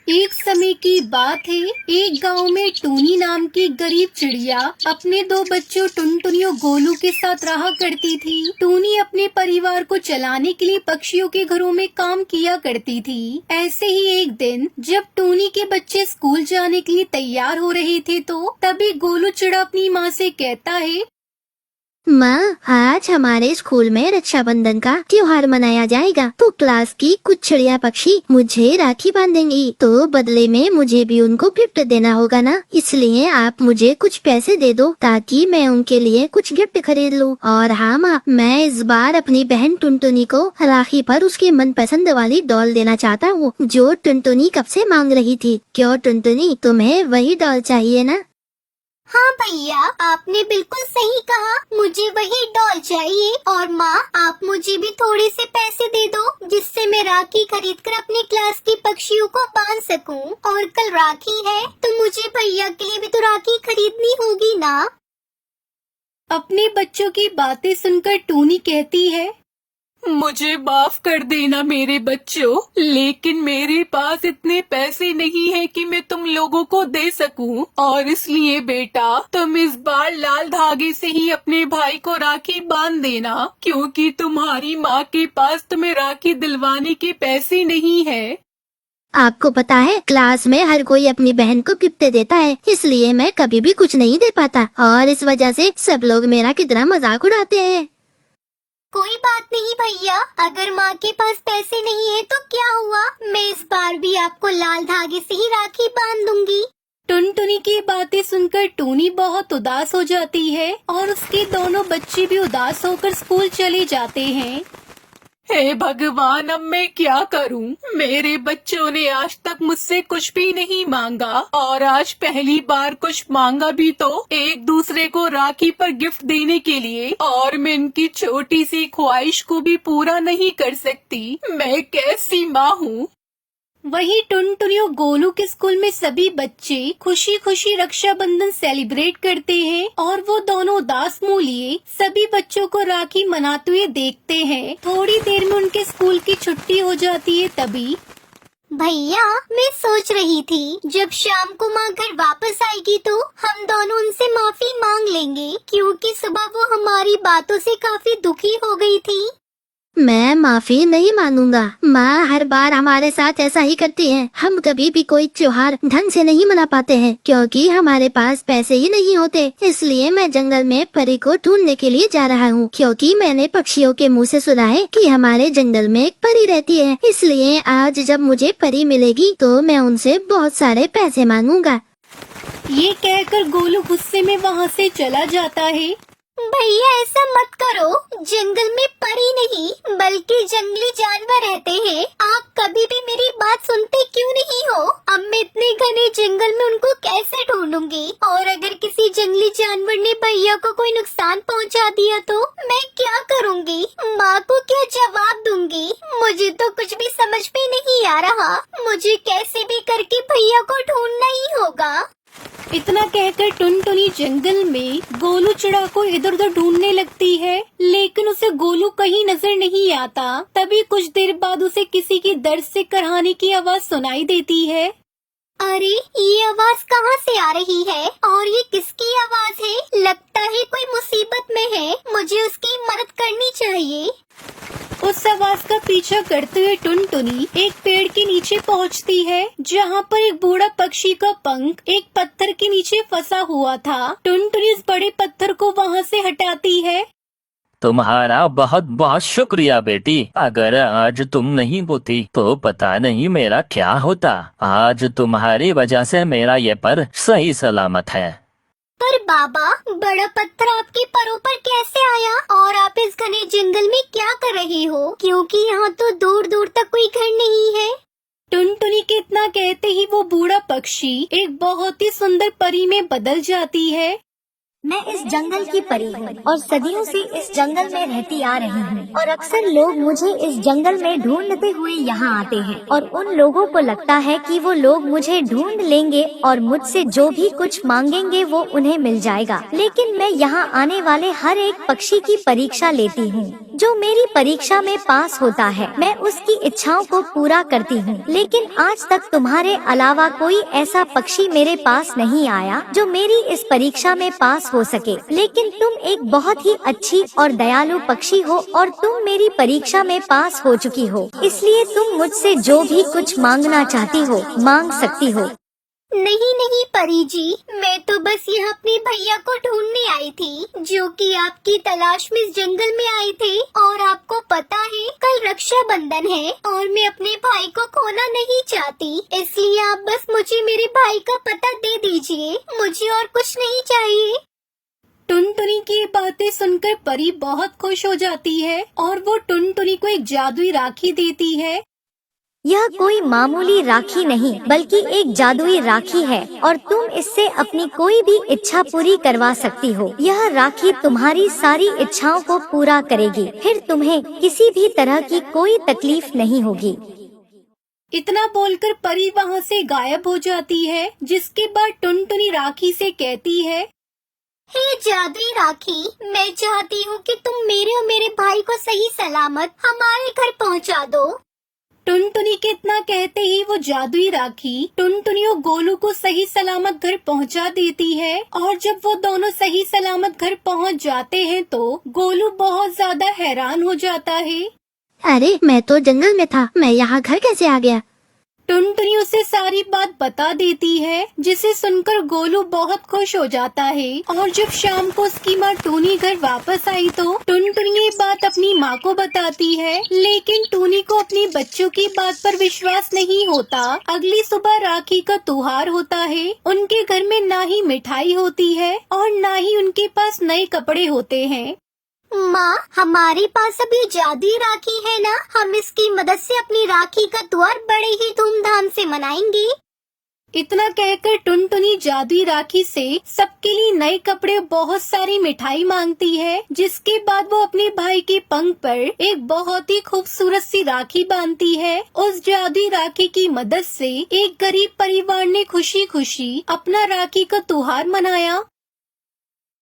एक समय की बात है, एक गांव में टूनी नाम की गरीब चिड़िया अपने दो बच्चों टुनटुनी और गोलू के साथ रहा करती थी। टूनी अपने परिवार को चलाने के लिए पक्षियों के घरों में काम किया करती थी। ऐसे ही एक दिन जब टूनी के बच्चे स्कूल जाने के लिए तैयार हो रहे थे तो तभी गोलू चिड़ा अपनी माँ से कहता है, माँ, आज हमारे स्कूल में रक्षाबंधन का त्योहार मनाया जाएगा, तो क्लास की कुछ चिड़िया पक्षी मुझे राखी बांधेंगी, तो बदले में मुझे भी उनको गिफ्ट देना होगा ना। इसलिए आप मुझे कुछ पैसे दे दो ताकि मैं उनके लिए कुछ गिफ्ट खरीद लूँ। और हाँ माँ, मैं इस बार अपनी बहन टुनटुनी को राखी पर उसकी मनपसंद वाली डॉल देना चाहता हूँ, जो टुनटुनी कब से मांग रही थी। क्यों टुनटुनी, तुम्हें वही डॉल चाहिए ना? हाँ भैया, आपने बिल्कुल सही कहा, मुझे वही डॉल चाहिए। और माँ, आप मुझे भी थोड़े से पैसे दे दो जिससे मैं राखी खरीद कर अपनी क्लास की पक्षियों को बांध सकूं। और कल राखी है तो मुझे भैया के लिए भी तो राखी खरीदनी होगी ना। अपने बच्चों की बातें सुनकर टूनी कहती है, मुझे माफ कर देना मेरे बच्चों, लेकिन मेरे पास इतने पैसे नहीं है कि मैं तुम लोगों को दे सकूं। और इसलिए बेटा, तुम इस बार लाल धागे से ही अपने भाई को राखी बांध देना, क्योंकि तुम्हारी माँ के पास तुम्हें राखी दिलवाने के पैसे नहीं है। आपको पता है, क्लास में हर कोई अपनी बहन को गिफ्ट देता है, इसलिए मैं कभी भी कुछ नहीं दे पाता और इस वजह से सब लोग मेरा कितना मजाक उड़ाते हैं। कोई बात नहीं भैया, अगर माँ के पास पैसे नहीं है तो क्या हुआ, मैं इस बार भी आपको लाल धागे से ही राखी बांध दूंगी। टुनटुनी की बातें सुनकर टूनी बहुत उदास हो जाती है और उसके दोनों बच्चे भी उदास होकर स्कूल चले जाते हैं। हे भगवान, अब मैं क्या करूं? मेरे बच्चों ने आज तक मुझसे कुछ भी नहीं मांगा और आज पहली बार कुछ मांगा भी तो एक दूसरे को राखी पर गिफ्ट देने के लिए, और मैं इनकी छोटी सी ख्वाहिश को भी पूरा नहीं कर सकती। मैं कैसी माँ हूँ। वहीं टुनटुनी और गोलू के स्कूल में सभी बच्चे खुशी खुशी रक्षाबंधन सेलिब्रेट करते हैं और वो दोनों उदास मुंह लिए सभी बच्चों को राखी मनाते हुए देखते हैं। थोड़ी देर में उनके स्कूल की छुट्टी हो जाती है। तभी भैया, मैं सोच रही थी जब शाम को माँ घर वापस आएगी तो हम दोनों उनसे माफी मांग लेंगे, क्योंकि सुबह वो हमारी बातों से काफी दुखी हो गई थी। मैं माफी नहीं मानूंगा। माँ हर बार हमारे साथ ऐसा ही करती है। हम कभी भी कोई त्योहार ढंग से नहीं मना पाते हैं क्योंकि हमारे पास पैसे ही नहीं होते। इसलिए मैं जंगल में परी को ढूंढने के लिए जा रहा हूँ, क्योंकि मैंने पक्षियों के मुँह से सुना है कि हमारे जंगल में एक परी रहती है। इसलिए आज जब मुझे परी मिलेगी तो मैं उनसे बहुत सारे पैसे मांगूंगा। ये कहकर गोलू गुस्से में वहाँ से चला जाता है। भैया, ऐसा मत करो, जंगल में परी नहीं बल्कि जंगली जानवर रहते हैं। आप कभी भी मेरी बात सुनते क्यों नहीं हो? अब मैं इतने घने जंगल में उनको कैसे ढूंढूंगी? और अगर किसी जंगली जानवर ने भैया को कोई नुकसान पहुंचा दिया तो मैं क्या करूंगी? माँ को क्या जवाब दूंगी? मुझे तो कुछ भी समझ में नहीं आ रहा। मुझे कैसे भी करके भैया को ढूंढना ही होगा। इतना कहकर टुनटुनी जंगल में गोलू चिड़ा को इधर उधर ढूंढने लगती है, लेकिन उसे गोलू कहीं नजर नहीं आता। तभी कुछ देर बाद उसे किसी की दर्द से कराहने की आवाज सुनाई देती है। अरे, ये आवाज कहाँ से आ रही है और ये किसकी आवाज है? लगता है कोई मुसीबत में है, मुझे उसकी मदद करनी चाहिए। उस आवाज का पीछा करते हुए टुनटुनी एक पेड़ के नीचे पहुंचती है, जहां पर एक बूढ़ा पक्षी का पंख एक पत्थर के नीचे फंसा हुआ था। टुनटुनी इस बड़े पत्थर को वहां से हटाती है। तुम्हारा बहुत बहुत शुक्रिया बेटी। अगर आज तुम नहीं होती तो पता नहीं मेरा क्या होता। आज तुम्हारी वजह से मेरा ये पर सही सलामत है। पर बाबा, बड़ा पत्थर आपके परों पर कैसे आया? और आप इस घने जंगल में क्या कर रहे हो? क्योंकि यहाँ तो दूर दूर तक कोई घर नहीं है। टुनटुनी के इतना कहते ही वो बूढ़ा पक्षी एक बहुत ही सुंदर परी में बदल जाती है। मैं इस जंगल की परी हूँ और सदियों से इस जंगल में रहती आ रही हूँ, और अक्सर लोग मुझे इस जंगल में ढूंढते हुए यहाँ आते हैं और उन लोगों को लगता है कि वो लोग मुझे ढूंढ लेंगे और मुझसे जो भी कुछ मांगेंगे वो उन्हें मिल जाएगा। लेकिन मैं यहाँ आने वाले हर एक पक्षी की परीक्षा लेती हूँ। जो मेरी परीक्षा में पास होता है मैं उसकी इच्छाओं को पूरा करती हूँ। लेकिन आज तक तुम्हारे अलावा कोई ऐसा पक्षी मेरे पास नहीं आया जो मेरी इस परीक्षा में पास हो सके। लेकिन तुम एक बहुत ही अच्छी और दयालु पक्षी हो और तुम मेरी परीक्षा में पास हो चुकी हो, इसलिए तुम मुझसे जो भी कुछ मांगना चाहती हो मांग सकती हो। नहीं नहीं परी जी, मैं तो बस यहाँ अपने भैया को ढूंढने आई थी जो कि आपकी तलाश में इस जंगल में आए थे। और आपको पता है कल रक्षाबंधन है और मैं अपने भाई को खोना नहीं चाहती, इसलिए आप बस मुझे मेरे भाई का पता दे दीजिए, मुझे और कुछ नहीं चाहिए। टुनटुनी की ये बातें सुनकर परी बहुत खुश हो जाती है और वो टुनटुनी को एक जादुई राखी देती है। यह कोई मामूली राखी नहीं बल्कि एक जादुई राखी है और तुम इससे अपनी कोई भी इच्छा पूरी करवा सकती हो। यह राखी तुम्हारी सारी इच्छाओं को पूरा करेगी, फिर तुम्हें किसी भी तरह की कोई तकलीफ नहीं होगी। इतना बोलकर परी वहाँ से गायब हो जाती है, जिसके बाद टुनटुनी राखी से कहती है, हे जादुई राखी, मैं चाहती हूँ कि तुम मेरे और मेरे भाई को सही सलामत हमारे घर पहुँचा दो। टुनटुनी के इतना कहते ही वो जादुई राखी टुनटुनी और गोलू को सही सलामत घर पहुंचा देती है। और जब वो दोनों सही सलामत घर पहुंच जाते हैं तो गोलू बहुत ज्यादा हैरान हो जाता है। अरे मैं तो जंगल में था, मैं यहाँ घर कैसे आ गया? टुनटुनी उसे सारी बात बता देती है, जिसे सुनकर गोलू बहुत खुश हो जाता है। और जब शाम को उसकी माँ टूनी घर वापस आई तो टुनटुनी ये बात अपनी माँ को बताती है, लेकिन टूनी को अपनी बच्चों की बात पर विश्वास नहीं होता। अगली सुबह राखी का त्योहार होता है। उनके घर में ना ही मिठाई होती है और ना ही उनके पास नए कपड़े होते हैं। माँ, हमारे पास अभी जादुई राखी है ना, हम इसकी मदद से अपनी राखी का त्योहार बड़े ही धूमधाम से मनाएंगे। इतना कहकर टुनटुनी जादुई राखी से सबके लिए नए कपड़े बहुत सारी मिठाई मांगती है, जिसके बाद वो अपने भाई के पंख पर एक बहुत ही खूबसूरत सी राखी बांधती है। उस जादुई राखी की मदद से एक गरीब परिवार ने खुशी खुशी अपना राखी का त्योहार मनाया।